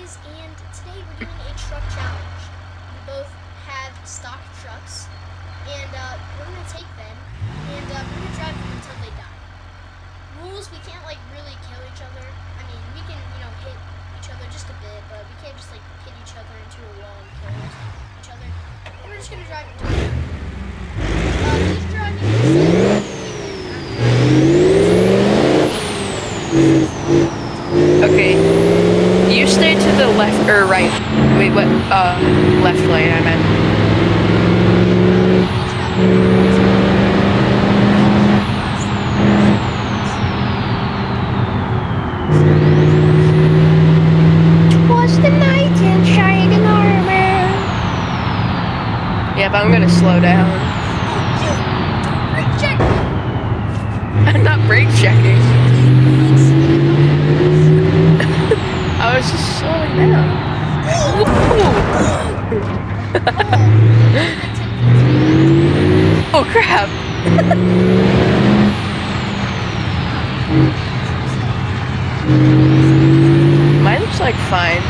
guys, and today we're doing a truck challenge. We both have stock trucks, and we're gonna take them, and we're gonna drive them until they die. Rules: we can't like really kill each other. I mean, we can hit each other just a bit, but we can't just like hit each other into a wall and kill each other. We're just gonna drive until they die. He's driving this way. Okay, you stay to the left or right. Wait, what? Left lane, I meant. Was the knight in shining armor? Yeah, but I'm gonna slow down. Brake check! I'm not brake checking. I was just slowing down. Oh crap! Mine's like fine.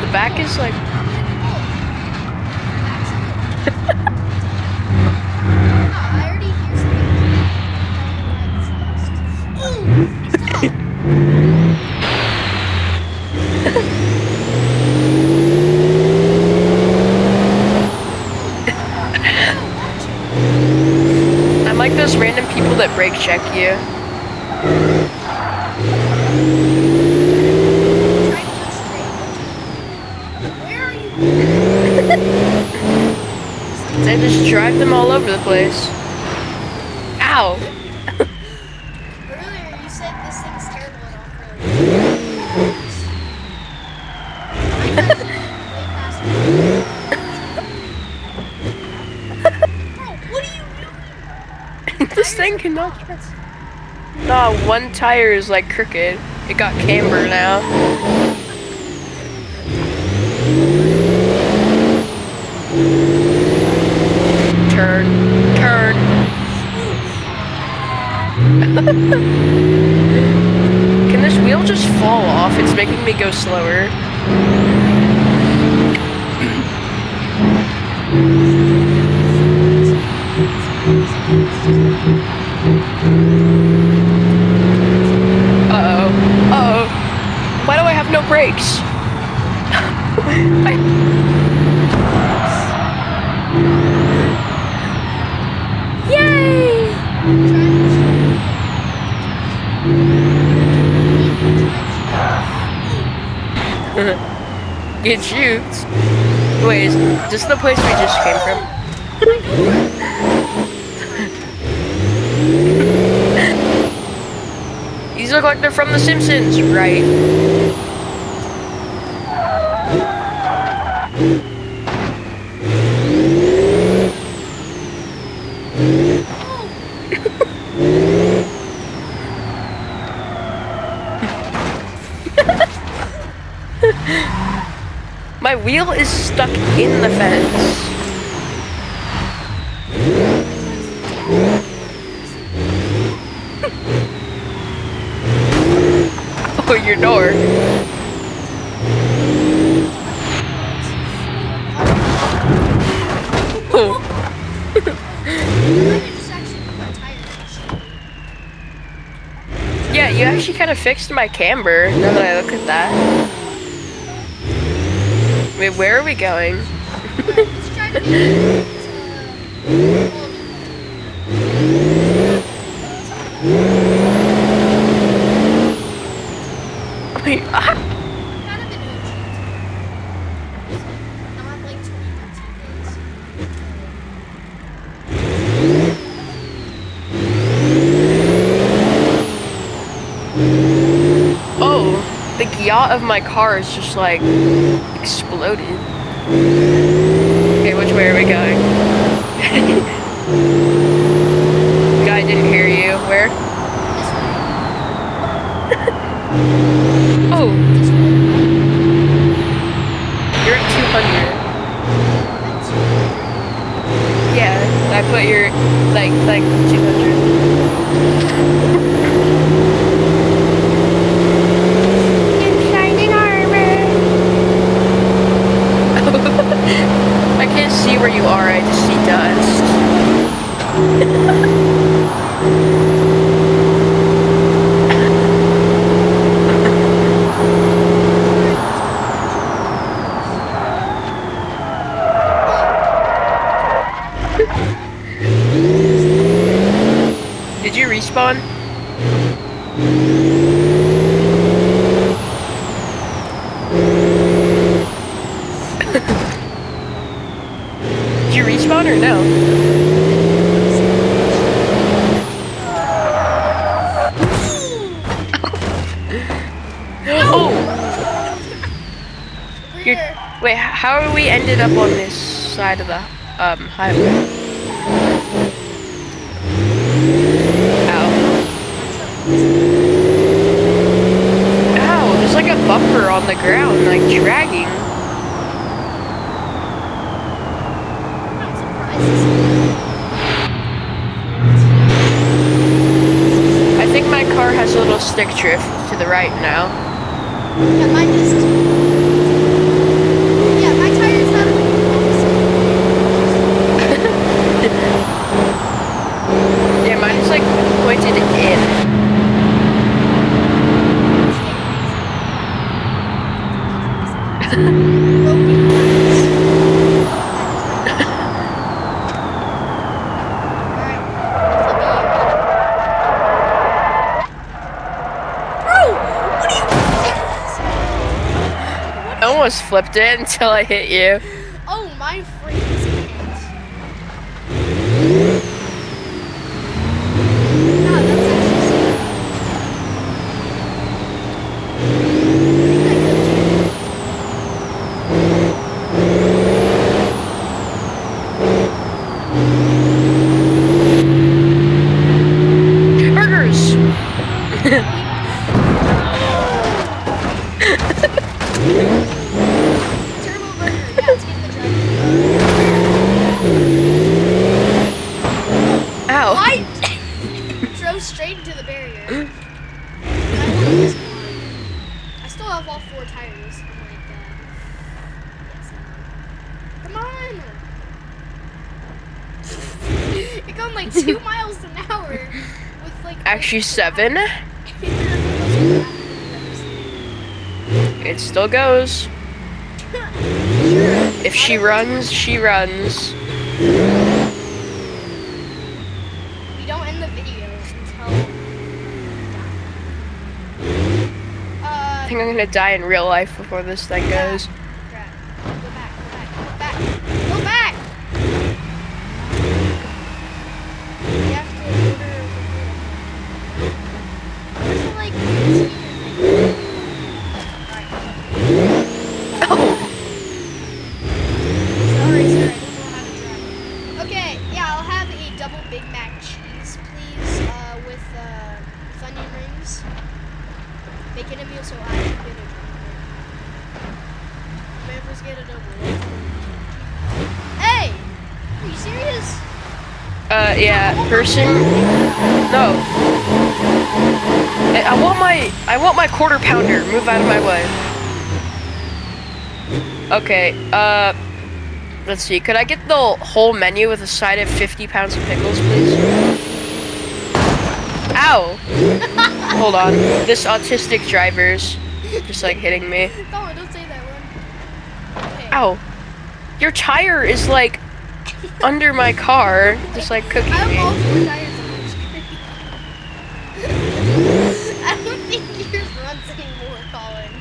The back is like. I already hear something. I'm like those random people that brake check you. Where are you? They just drive them all over the place. Ow! Earlier you said this thing's terrible at off-road. Bro, what are you doing? This thing cannot drive. Nah, one tire is like crooked. It got camber now. Turn. Can this wheel just fall off? It's making me go slower. Uh-oh. Why do I have no brakes? Yay! It shoots. Wait, is this the place we just came from? These look like they're from The Simpsons, right? My wheel is stuck in the fence. Oh, your door. Oh. Yeah, you actually kind of fixed my camber, now that I look at that. Wait, where are we going? Wait, Oh, the yacht of my car is just like exploded. Okay, which way are we going? Guy didn't hear you. Where? Oh. You're at 200. Yeah, I put your like 200. In shining armor. respawn? Did you respawn or no? Oh! Wait, how are we ended up on this side of the highway? Ow. Ow, there's like a bumper on the ground, like dragging. I think my car has a little stick drift to the right now. Yeah, mine just. Yeah, my tires have. Yeah, mine's like pointed in. I almost flipped it until I hit you. Oh, my freeze hit. Wow, that's actually so Burgers! Turbo burger. Yeah, it's getting the drive. Ow. I drove straight into the barrier. I still have all 4 tires. I'm like, yes, come on. You're going like 2 miles an hour with like. Actually 7. It still goes. If she runs, she runs. We don't end the video until. I think I'm gonna die in real life before this thing goes. Crap. Go back, go back, go back. Go back! You have to order the like Oh! Sorry, sir, I don't know how to drive. Okay, yeah, I'll have a double Big Mac cheese, please, with onion rings. Make it a meal so I can get a double. Members get a double. Hey! Are you serious? Yeah, person. No. I want my quarter pounder. Move out of my way. Okay, let's see. Could I get the whole menu with a side of 50 pounds of pickles, please? Ow! Hold on. This autistic driver's just like hitting me. No, don't say that one. Okay. Ow. Your tire is like under my car, just like cooking I have me. all 4 tires on my screen. I don't think yours runs anymore, Colin.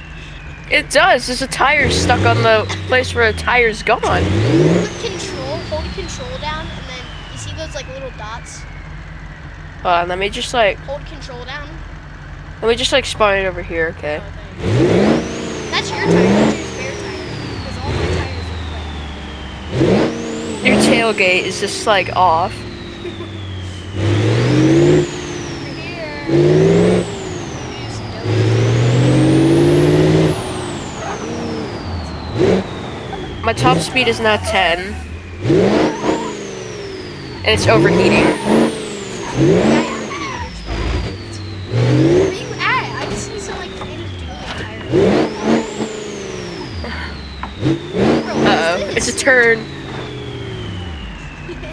It does. There's a tire stuck on the place where a tire's gone. Put hold control down, and then you see those like little dots? Hold on, let me just like spawn it over here, okay? That's your tire, that's your spare tire. Because all my tires are flat. Your tailgate is just like off. Over here. My top speed is now 10. And it's overheating. Where you at? I just need some like creative dueling tire. Uh-oh, it's a turn.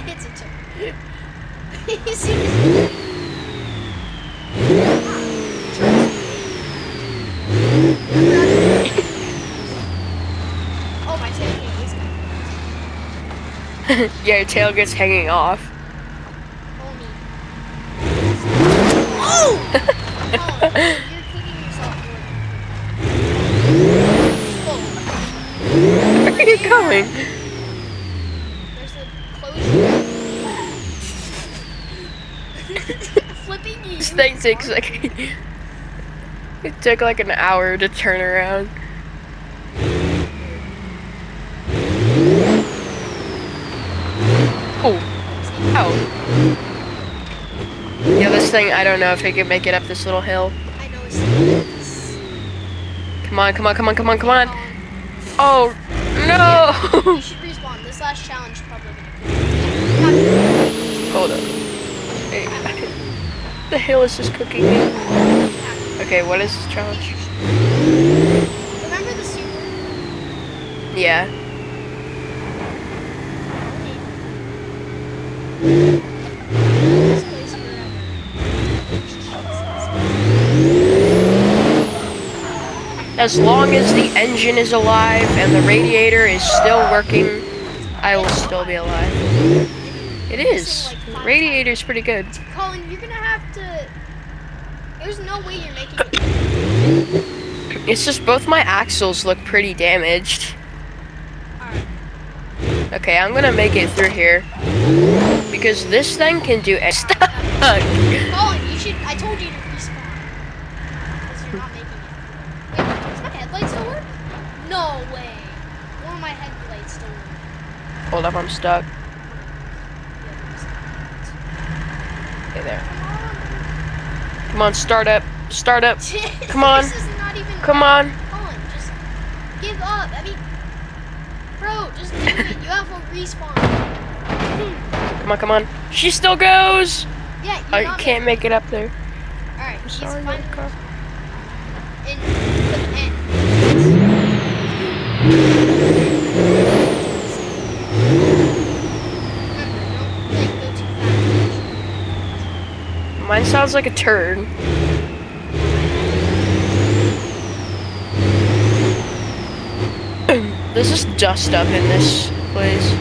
It's a turn. You see oh, my tailgate is Yeah, your tailgate's hanging off. Hold me. you going? There's a closure. Flipping you. This thing takes like it took like an hour to turn around. Oh, ow. Yeah, this thing, I don't know if it can make it up this little hill. I know it's. Come on, come on, come on, come on, come on. Oh, no! You should respawn. This last challenge is probably gonna kill you. Hold up. Hey, the hill is just cooking me. Okay, what is this challenge? Remember the super? Yeah. This plays forever. As long as the engine is alive and the radiator is still working, I will still be alive. It is. The radiator's pretty good. Colin, you're gonna have to. There's no way you're making it. It's just both my axles look pretty damaged. Alright. Okay, I'm gonna make it through here. Because this thing can do stuff. Colin, you should. I told you to respawn. Because you're not making it. Wait, does my headlight still work? No way. One of my headlights still work. Hold up, I'm stuck. Okay, there. Come on, start up. Start up. Come on. This is not even. Come on. Colin, just give up. I mean, bro, just do it. You have a respawn. Come on, come on. She still goes. Yeah, you're I not can't make it up there. Alright, I'm she's sorry, fine. Monica. And put N. Remember, don't like go too fast. Mine sounds like a turd. There's just dust up in this place.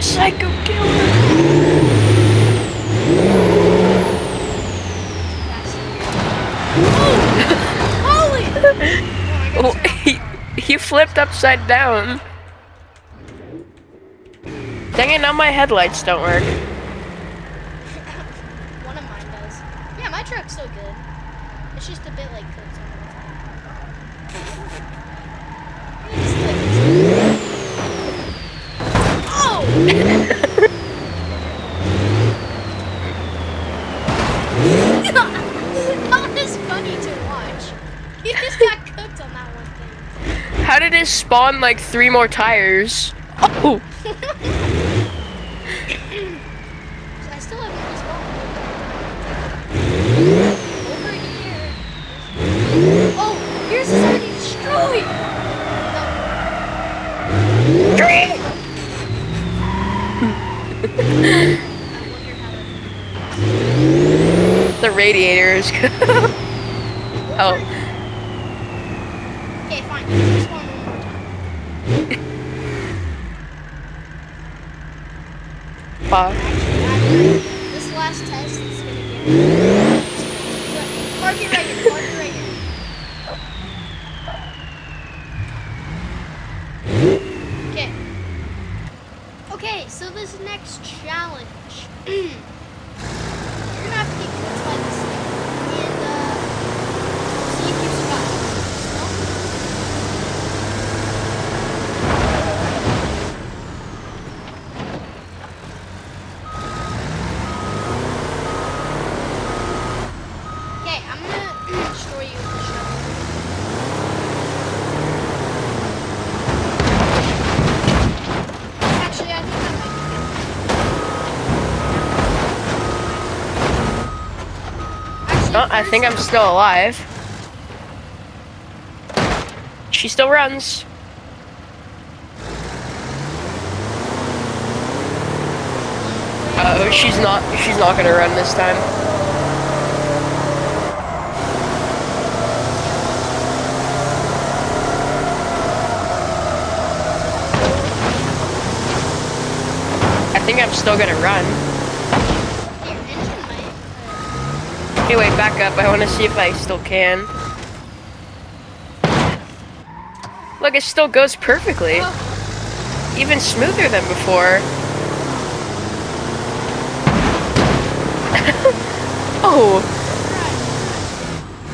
Psycho killer. Colin! Oh, he flipped upside down. Dang it, now my headlights don't work. One of mine does. Yeah, my truck's so good. It's just a bit like cooked all the time. That was funny to watch. He just got cooked on that one thing. How did it spawn like 3 more tires? Oh! I still haven't respawned. Over here. Oh, yours is already destroyed. The radiator is good. Oh. Okay, fine. Respawn one more time. Fuck. Actually, this last test is gonna get. Park it right here. Park it right here. Okay. Okay, so this next challenge. You're gonna have to get cooked by this thing. And, see if you survive. No? Okay, I'm gonna destroy you with the shovel. Actually, I think I might be good. Actually, Oh, I think I'm still alive. She still runs. Uh-oh, she's not gonna run this time. I think I'm still gonna run. Your engine might. Hey, wait, back up. I wanna see if I still can. Look, it still goes perfectly. Oh, Even smoother than before. Oh,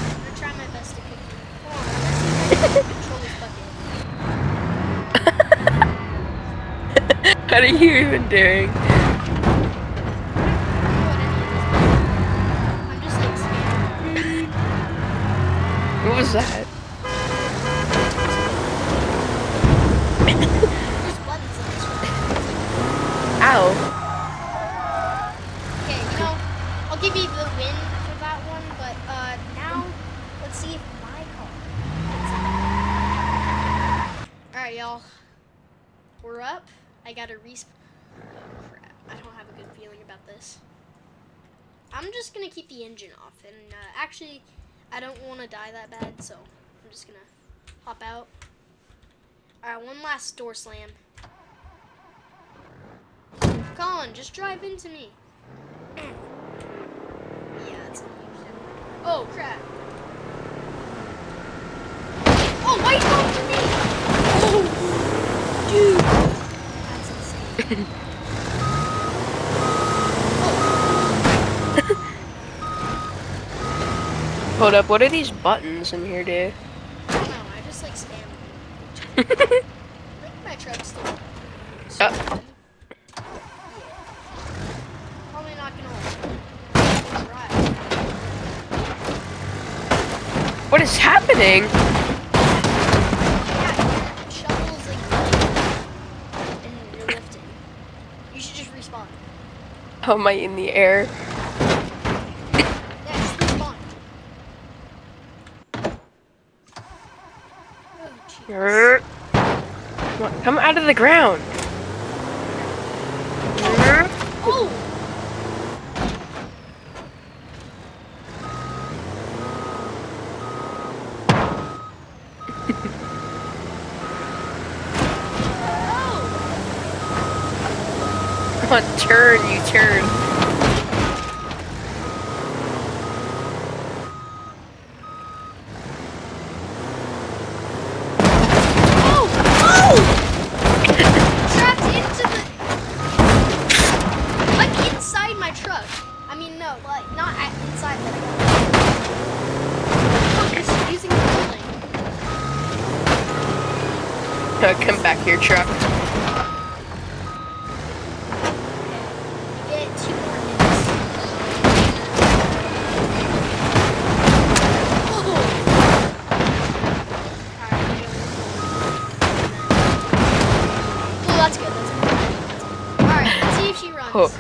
I'm gonna try my best to cook you. Hold on, I'm gonna see if I can control this bucket. what are you even doing? I don't know what any of this does. I'm just like spamming. What was that? There's buttons in this one. Ow. Okay, you know, I'll give you the win for that one, but now let's see if my car gets it. Alright, y'all. We're up. I gotta resp. Oh crap. I don't have a good feeling about this. I'm just gonna keep the engine off, and actually, I don't want to die that bad, so I'm just gonna hop out. Alright, one last door slam. Colin, just drive into me. Yeah, it's a huge step. Oh, crap. Oh, why are you going for me? Oh, dude. That's insane. Hold up, what are these buttons in here, dude? I don't know, I just like spam it. I think my truck's still yeah. Probably not gonna drive. What is happening? Yeah, your shovel is like running and you're lifting. You should just respawn. How am I in the air? Yeah, just respawn. Oh, jeez. Come out of the ground. Oh! Come on, turn, you turn. Oh! Oh! Trapped into the... Like inside my truck. I mean, no, like, not inside the truck. I'm just using the building. Come back here, truck. Okay. Get 2 more hits. Oh! Alright, well, that's good, that's good. Alright, let's see if she runs. Oh.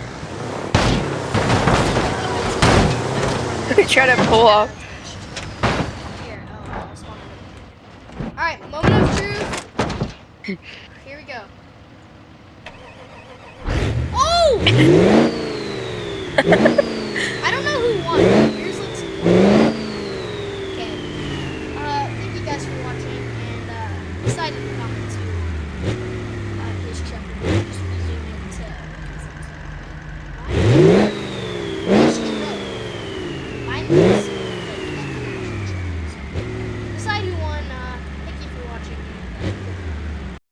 Try to pull off. Here, I'll spawn it. Alright, moment of truth. Here we go. Oh! I don't know who won. Here's let's see. Okay. Thank you guys for watching, and decided